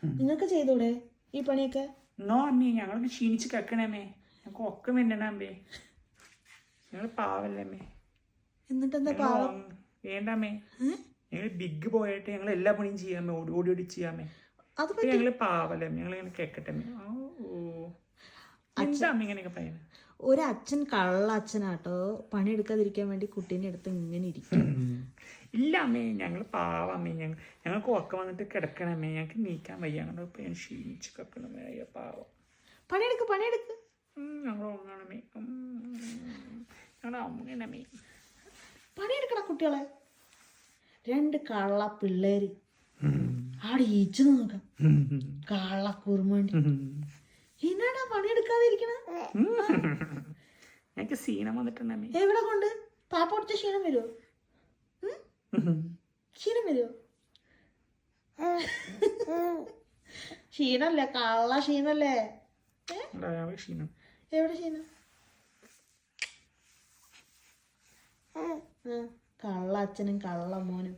നിങ്ങൾക്ക് ചെയ്തൂടെ ഈ പണിയൊക്കെ? നോ അമ്മേ, ഞങ്ങൾക്ക് ക്ഷീണിച്ച് കിടക്കണമേ, ഞങ്ങൾക്ക് ഒക്കെ വേണ്ടണമേ, ഞങ്ങൾ പാവല്ലമ്മേ. എന്നിട്ടെന്താ പാവം? വേണ്ടമ്മേ, ഞങ്ങൾ ബിഗ് പോയിട്ട് ഞങ്ങൾ എല്ലാ പണിയും ചെയ്യാമേ, ഓടി ഓടി ചെയ്യാമേ. അത് ഞങ്ങൾ പാവല്ലേ, ഞങ്ങൾ ഇങ്ങനെ കേക്കട്ടെ. എന്താ അമ്മ ഇങ്ങനെയൊക്കെ പറയുന്നത്? ഒരച്ഛൻ കള്ള അച്ഛനാട്ടോ, പണിയെടുക്കാതിരിക്കാൻ വേണ്ടി കുട്ടീൻ്റെ അടുത്ത് ഇങ്ങനെ ഇരിക്കും. ഇല്ല അമ്മേ, ഞങ്ങൾ പാവമ്മേ, ഞങ്ങൾക്ക് ഉറക്കം വന്നിട്ട് കിടക്കണമേ, ഞങ്ങൾക്ക് നീക്കാൻ വയ്യാണോ, ഇപ്പൊ ഞാൻ ക്ഷീണിച്ച് കിടക്കണമേ. അയ്യോ പാവം. പണിയെടുക്ക് ഞങ്ങൾ ഉറങ്ങണമേ, ഞങ്ങൾ ഉറങ്ങണമേ. പണിയെടുക്കണ കുട്ടികളെ. 2 കള്ള പിള്ളേര് അവിടെ ഈച്ചു നോക്കാം, കള്ള കുറുമണ്ടി. എന്നാടാ പണിയെടുക്കാതിരിക്കണ? ഞങ്ങൾക്ക് ക്ഷീണം വന്നിട്ടുണ്ടമ്മേ. എവിടെ കൊണ്ട് പാപ്പ കൊടുത്ത ക്ഷീണം വരുമോ? ക്ഷീണം വരുമോ? ക്ഷീണല്ലേ, കള്ള ക്ഷീണല്ലേ. ക്ഷീണം എവിടെ ക്ഷീണം? കള്ള അച്ഛനും കള്ള മോനും.